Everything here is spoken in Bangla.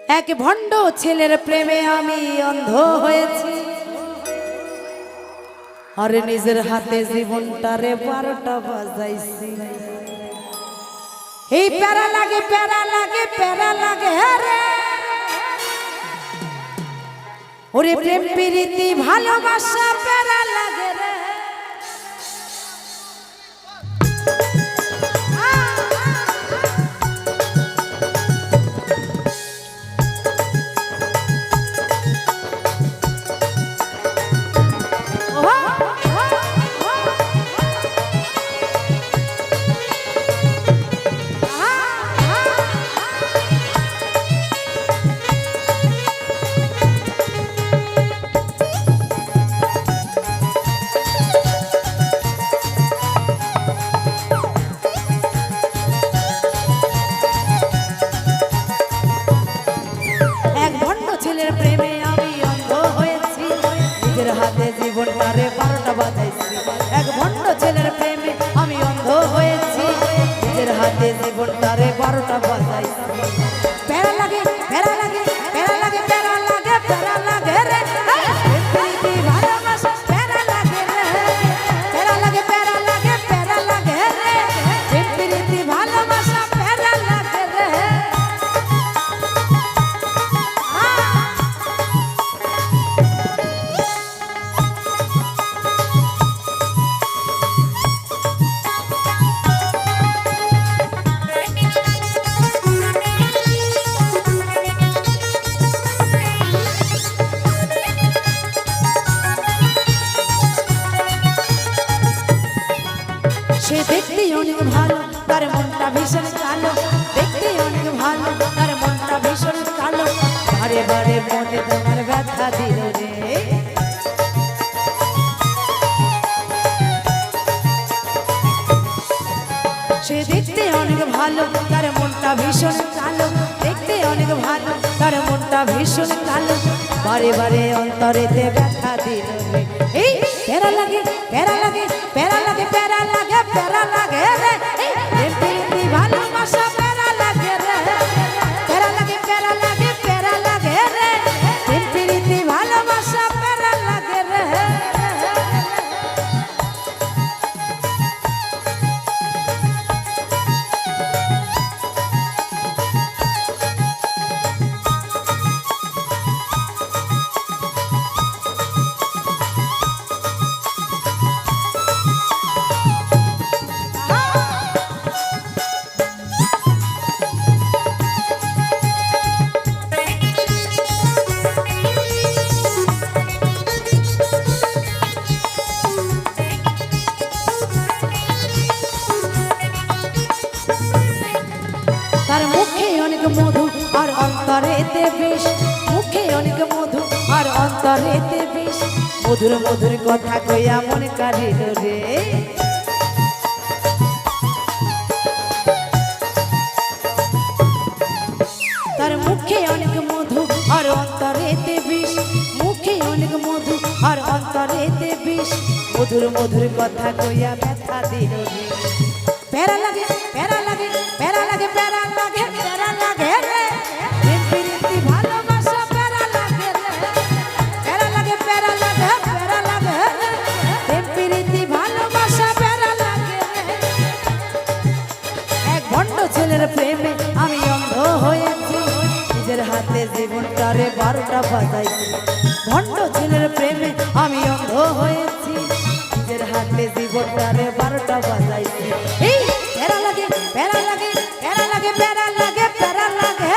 এক ভণ্ড ছেলের প্রেমে আমি অন্ধ হয়েছি, আর নিজের হাতে জীবনটারে 12টা বাজাইছি। এই প্যারা লাগে প্যারা লাগে প্যারা লাগে রে, ওরে প্রেম প্রীতি ভালোবাসা প্যারা লাগে রে। প্রেমে আমি অন্ধ হয়েছি, নিজের হাতে জীবনটারে 12টা বাজাইছি। এক ভণ্ড ছেলের প্রেমে আমি অন্ধ হয়েছি, নিজের হাতে জীবনটারে 12টা বাজাইছি। প্যারা লাগে প্যারা লাগে প্যারা লাগে প্যারা লাগে প্যারা লাগে রে, প্রীতি ভালোবাসা প্যারা লাগে রে, প্যারা লাগে প্যারা লাগে প্যারা লাগে রে, প্রীতি ভালোবাসা প্যারা লাগে রে। সে দেখতে অনেক ভালো, তার মনটা ভীষণ কালো, দেখতে অনেক ভালো, তার মনটা ভীষণ কালো, বারে বারে মনে তোমার ব্যথা দিল রে। সে দেখতে অনেক ভালো, তার মনটা ভীষণ কালো, দেখতে অনেক ভালো, তার মনটা ভীষণ কালো, বারে বারে অন্তরেতে ব্যথা দিল রে। এই প্যারা লাগে প্যারা লাগে প্যারা লাগে প্যারা লাগে প্যারা লাগে রে, প্রীতি ভালোবাসা প্যারা লাগে রে, প্যারা লাগে প্যারা লাগে প্যারা লাগে রে, প্রীতি ভালোবাসা প্যারা লাগে রে। তার মুখে অনেক মধু আর অন্তরেতে বিষ, মুখে অনেক মধু আর অন্তরেতে বিষ, মধুর মধুর কথা কইয়া মন কাড়িল রে। তার মুখে অনেক মধু আর অন্তরেতে বিষ, মুখে অনেক মধু আর অন্তরেতে বিষ, মধুর মধুর কথা কইয়া ব্যথা দিল রে। প্যারা লাগে প্যারা লাগে প্যারা লাগে প্যারা লাগে প্যারা লাগে রে, প্রীতি ভালোবাসা প্যারা লাগে রে, প্যারা লাগে প্যারা লাগে প্যারা লাগে রে, প্রীতি ভালোবাসা প্যারা লাগে রে। এক ভণ্ড ছেলের প্রেমে আমি অন্ধ হয়েছি, নিজের হাতে জীবনটারে 12টা বাজাইছি। ভণ্ড ছেলের প্রেমে আমি অন্ধ হয়েছি, নিজের হাতে জীবনটারে 12টা বাজাইছি। এই প্যারা লাগে প্যারা লাগে প্যারা লাগে প্যারা লাগে প্যারা লাগে